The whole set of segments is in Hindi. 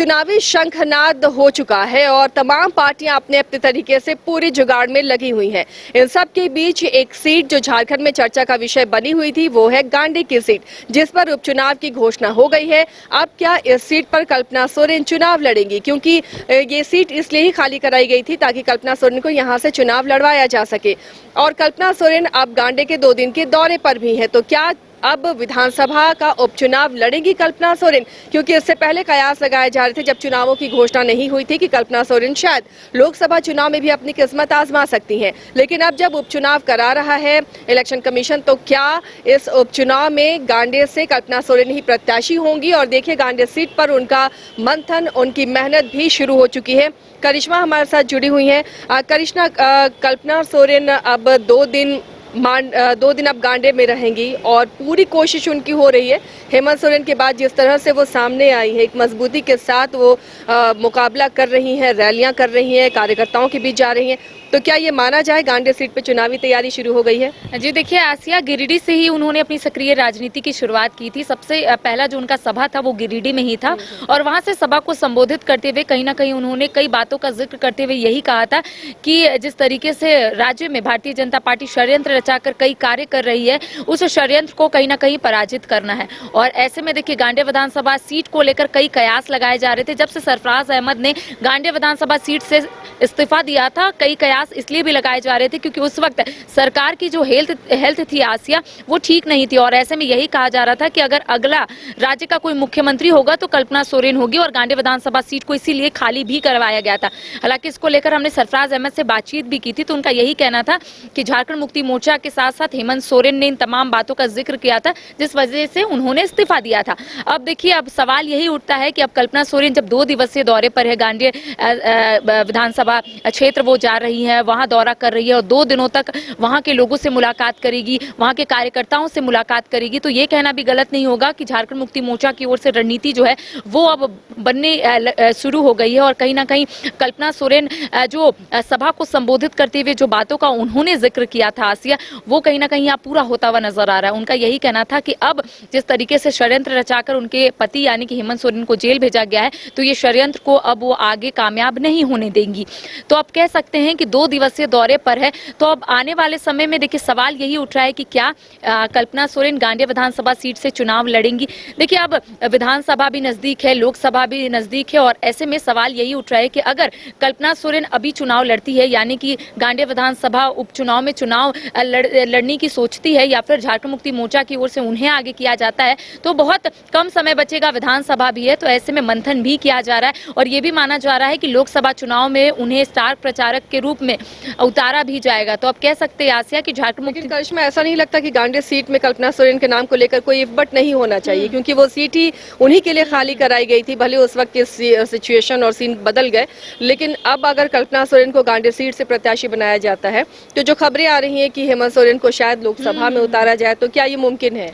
चुनावी शंखनाद हो चुका है और तमाम पार्टियां अपने अपने तरीके से पूरी जुगाड़ में लगी हुई हैं। इन सब के बीच एक सीट जो झारखंड में चर्चा का विषय बनी हुई थी वो है गांडी की सीट, जिस पर उपचुनाव की घोषणा हो गई है। अब क्या इस सीट पर कल्पना सोरेन चुनाव लड़ेंगी, क्योंकि ये सीट इसलिए ही खाली कराई गई थी ताकि कल्पना सोरेन को यहां से चुनाव लड़वाया जा सके। और कल्पना सोरेन अब गांडे के 2 दिन के दौरे पर भी है, तो क्या अब विधानसभा का उपचुनाव लड़ेंगी कल्पना सोरेन? क्योंकि इससे पहले कयास लगाए जा रहे थे जब चुनावों की घोषणा नहीं हुई थी कि कल्पना सोरेन शायद लोकसभा चुनाव में भी अपनी किस्मत आजमा सकती हैं। लेकिन अब जब उपचुनाव करा रहा है इलेक्शन कमीशन, तो क्या इस उपचुनाव में गांडे से कल्पना सोरेन ही प्रत्याशी होंगी? और देखिए, गांडे सीट पर उनका मंथन, उनकी मेहनत भी शुरू हो चुकी है। करिश्मा हमारे साथ जुड़ी हुई है। करिश्मा, कल्पना सोरेन अब 2 दिन अब गांडे में रहेंगी और पूरी कोशिश उनकी हो रही है। हेमंत सोरेन के बाद जिस तरह से वो सामने आई है, एक मजबूती के साथ वो मुकाबला कर रही हैं, रैलियां कर रही हैं, कार्यकर्ताओं के बीच जा रही हैं, तो क्या ये माना जाए गांडे सीट पे चुनावी तैयारी शुरू हो गई है? जी देखिए आसिया, गिरिडीह से ही उन्होंने अपनी सक्रिय राजनीति की शुरुआत की थी। सबसे पहला जो उनका सभा था वो गिरिडीह में ही था और वहां से सभा को संबोधित करते हुए कहीं ना कहीं उन्होंने कई बातों का जिक्र करते हुए यही कहा था कि जिस तरीके से राज्य में भारतीय जनता पार्टी षड्यंत्र रचाकर कई कार्य कर रही है, उस षड्यंत्र को कहीं ना कहीं पराजित करना है। और ऐसे में देखिए, गांडे विधानसभा सीट को लेकर कई कयास लगाए जा रहे थे। जब से सरफराज अहमद ने गांडे विधानसभा सीट से इस्तीफा दिया था, कई कयास इसलिए भी लगाए जा रहे थे क्योंकि उस वक्त सरकार की जो हेल्थ थी आसिया, वो ठीक नहीं थी। और ऐसे में यही कहा जा रहा था कि अगर अगला राज्य का कोई मुख्यमंत्री होगा तो कल्पना सोरेन होगी, और गांडे विधानसभा सीट को इसीलिए खाली भी करवाया गया था। हालांकि इसको लेकर हमने सरफराज अहमद से बातचीत भी की थी, तो उनका यही कहना था कि झारखंड मुक्ति मोर्चा के साथ साथ हेमंत सोरेन ने इन तमाम बातों का जिक्र किया था, जिस वजह से उन्होंने इस्तीफा दिया था। अब देखिए, अब सवाल यही उठता है कि अब कल्पना सोरेन जब 2 दिवसीय दौरे पर है, गांडे विधानसभा क्षेत्र वो जा रही है, वहां दौरा कर रही है और 2 दिनों तक वहां के लोगों से मुलाकात करेगी, वहां के कार्यकर्ताओं से मुलाकात करेगी, तो ये कहना भी गलत नहीं होगा कि झारखंड मुक्ति मोर्चा की ओर से रणनीति जो है वो अब बनने शुरू हो गई है। और कहीं ना कहीं कल्पना सोरेन जो सभा को संबोधित करते हुए जो बातों का उन्होंने जिक्र किया था आसिया, वो कहीं ना कहीं यहाँ पूरा होता हुआ नजर आ रहा है। उनका यही कहना था कि अब जिस तरीके से षड्यंत्र रचाकर उनके पति यानी कि हेमंत सोरेन को जेल भेजा गया है, तो ये षड्यंत्र को अब वो आगे कामयाब नहीं होने देंगी। तो अब कह सकते हैं कि 2 दिवसीय दौरे पर है, तो अब आने वाले समय में देखिए सवाल यही उठ रहा है कि क्या कल्पना सोरेन गांडे विधानसभा सीट से चुनाव लड़ेंगी। देखिए, अब विधानसभा भी नजदीक है, लोकसभा भी नजदीक है, और ऐसे में सवाल यही उठ रहा है कि अगर कल्पना सोरेन अभी चुनाव लड़ती है, यानी कि गांडे विधानसभा उपचुनाव में चुनाव लड़ने की सोचती है, या फिर झारखंड मुक्ति मोर्चा की ओर से उन्हें आगे किया जाता है, तो बहुत कम समय बचेगा। विधानसभा भी है, तो ऐसे में मंथन भी किया जा रहा है और ये भी माना जा रहा है कि लोकसभा चुनाव में उन्हें स्टार प्रचारक के रूप में उतारा भी जाएगा। तो अब कह सकते हैं आसिया कि झारखंड मुक्ति करिश्मा, ऐसा नहीं लगता कि गांडे सीट में कल्पना सोरेन के नाम को लेकर कोई इफ्बट नहीं होना चाहिए, क्योंकि वो सीट ही उन्हीं के लिए खाली कराई गई थी। भले उस वक्त के सिचुएशन और सीन बदल गए, लेकिन अब अगर कल्पना सोरेन को गांडे सीट से प्रत्याशी बनाया जाता है, तो जो खबरें आ रही हैं कि हेमंत सोरेन को शायद लोकसभा में उतारा जाए, तो क्या ये मुमकिन है?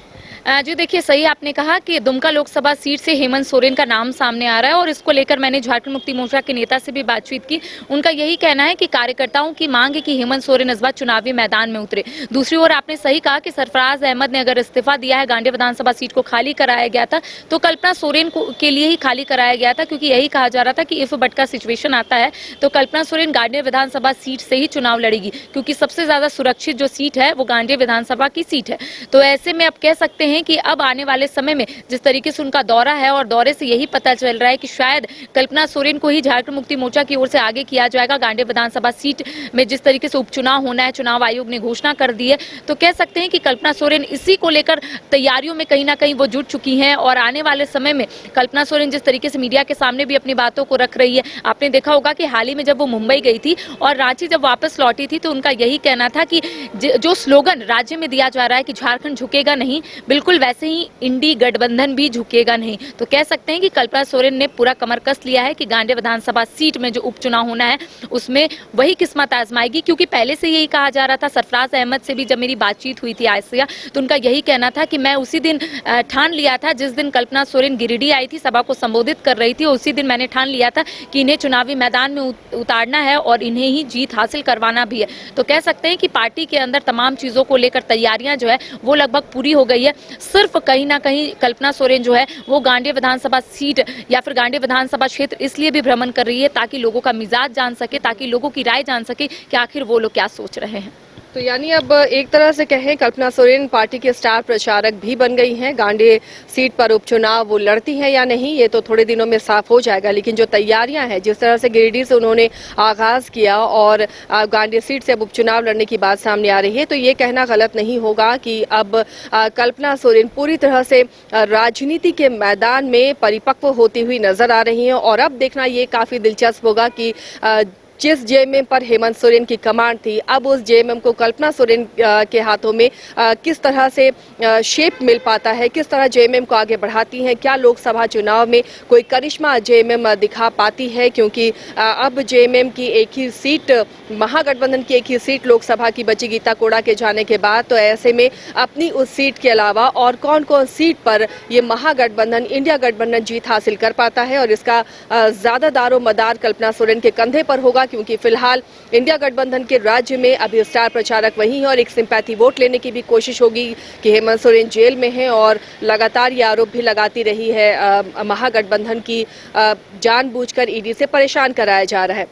जी देखिए, सही आपने कहा कि दुमका लोकसभा सीट से हेमंत सोरेन का नाम सामने आ रहा है और इसको लेकर मैंने झारखंड मुक्ति मोर्चा के नेता से भी बातचीत की। उनका यही कहना है कि कार्यकर्ताओं की मांग है कि हेमंत सोरेन इस बार चुनावी मैदान में उतरे। दूसरी ओर आपने सही कहा कि सरफराज अहमद ने अगर इस्तीफा दिया है, गांडे विधानसभा सीट को खाली कराया गया था, तो कल्पना सोरेन के लिए ही खाली कराया गया था, क्योंकि यही कहा जा रहा था कि इफ बट का सिचुएशन आता है तो कल्पना सोरेन गांडे विधानसभा सीट से ही चुनाव लड़ेगी, क्योंकि सबसे ज्यादा सुरक्षित जो सीट है वो गांडे विधानसभा की सीट है। तो ऐसे में अब कह सकते हैं कि अब आने वाले समय में जिस तरीके से उनका दौरा है, और दौरे से यही पता चल रहा है कि शायद कल्पना सोरेन को ही झारखंड मुक्ति मोर्चा की ओर से आगे किया जाएगा। गांडे विधानसभा सीट में जिस तरीके से उपचुनाव होना है, चुनाव आयोग ने घोषणा कर दी है, तो कह सकते हैं कि कल्पना सोरेन इसी को लेकर तैयारियों में कहीं ना कहीं वो जुट चुकी हैं। और आने वाले समय में कल्पना सोरेन जिस तरीके से मीडिया के सामने भी अपनी बातों को रख रही है, आपने देखा होगा कि हाल ही में जब वो मुंबई गई थी और रांची जब वापस लौटी थी, तो उनका यही कहना था कि जो स्लोगन राज्य में दिया जा रहा है कि झारखंड झुकेगा नहीं, बिल्कुल वैसे ही इंडी गठबंधन भी झुकेगा नहीं। तो कह सकते हैं कि कल्पना सोरेन ने पूरा कमर कस लिया है कि गांडे विधानसभा सीट में जो उपचुनाव होना है उसमें वही किस्मत आजमाएगी, क्योंकि पहले से यही कहा जा रहा था। सरफराज अहमद से भी जब मेरी बातचीत हुई थी आसिया, तो उनका यही कहना था कि मैं उसी दिन ठान लिया था, जिस दिन कल्पना सोरेन गिरिडीह आई थी, सभा को संबोधित कर रही थी, उसी दिन मैंने ठान लिया था कि इन्हें चुनावी मैदान में उतारना है और इन्हें ही जीत हासिल करवाना भी है। तो कह सकते हैं कि पार्टी के अंदर तमाम चीजों को लेकर तैयारियां जो है वो लगभग पूरी हो गई है। सिर्फ कहीं ना कहीं कल्पना सोरेन जो है वो गांडे विधानसभा सीट या फिर गांडे विधानसभा क्षेत्र इसलिए भी भ्रमण कर रही है ताकि लोगों का मिजाज जान सके, ताकि लोगों की राय जान सके कि आखिर वो लोग क्या सोच रहे हैं। तो यानी अब एक तरह से कहें कल्पना सोरेन पार्टी के स्टार प्रचारक भी बन गई हैं। गांडे सीट पर उपचुनाव वो लड़ती हैं या नहीं ये तो थोड़े दिनों में साफ हो जाएगा, लेकिन जो तैयारियां हैं, जिस तरह से गिरिडीह से उन्होंने आगाज किया और गांडे सीट से अब उपचुनाव लड़ने की बात सामने आ रही है, तो ये कहना गलत नहीं होगा कि अब कल्पना सोरेन पूरी तरह से राजनीति के मैदान में परिपक्व होती हुई नजर आ रही हैं। और अब देखना ये काफी दिलचस्प होगा कि जिस जेएमएम पर हेमंत सोरेन की कमांड थी, अब उस जेएमएम को कल्पना सोरेन के हाथों में किस तरह से शेप मिल पाता है, किस तरह जेएमएम को आगे बढ़ाती हैं, क्या लोकसभा चुनाव में कोई करिश्मा जेएमएम दिखा पाती है, क्योंकि अब जेएमएम की एक ही सीट, महागठबंधन की एक ही सीट लोकसभा की बची गीता कोड़ा के जाने के बाद, तो ऐसे में अपनी उस सीट के अलावा और कौन कौन सीट पर ये महागठबंधन, इंडिया गठबंधन जीत हासिल कर पाता है, और इसका ज्यादा दारो मदार कल्पना सोरेन के कंधे पर होगा, क्योंकि फिलहाल इंडिया गठबंधन के राज्य में अभी स्टार प्रचारक वही है और एक सिंपैथी वोट लेने की भी कोशिश होगी कि हेमंत सोरेन जेल में है और लगातार ये आरोप भी लगाती रही है महागठबंधन की जानबूझकर ईडी से परेशान कराया जा रहा है।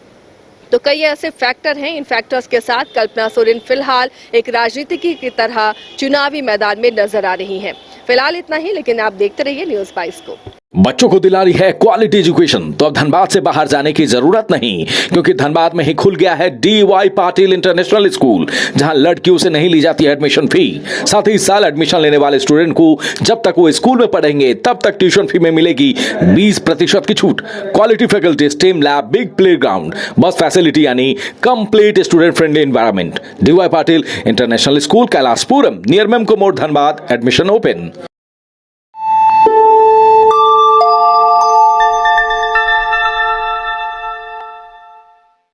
तो कई ऐसे फैक्टर हैं, इन फैक्टर्स के साथ कल्पना सोरेन फिलहाल एक राजनीतिक की तरह चुनावी मैदान में नजर आ रही हैं। फिलहाल इतना ही, लेकिन आप देखते रहिए न्यूज़ 22 को। बच्चों को दिला रही है क्वालिटी एजुकेशन, तो अब धनबाद से बाहर जाने की जरूरत नहीं, क्योंकि धनबाद में ही खुल गया है DY पाटिल इंटरनेशनल स्कूल, जहां लड़कियों से नहीं ली जाती है एडमिशन फी। साथ ही इस साल एडमिशन लेने वाले स्टूडेंट को जब तक वो स्कूल में पढ़ेंगे तब तक ट्यूशन फी में मिलेगी 20% की छूट। Quality faculty, STEM lab, big play ground, bus facility यानी complete student friendly environment. DY Patil international school, Kailashpuram, near Memco मोड़, धनबाद। Admission open.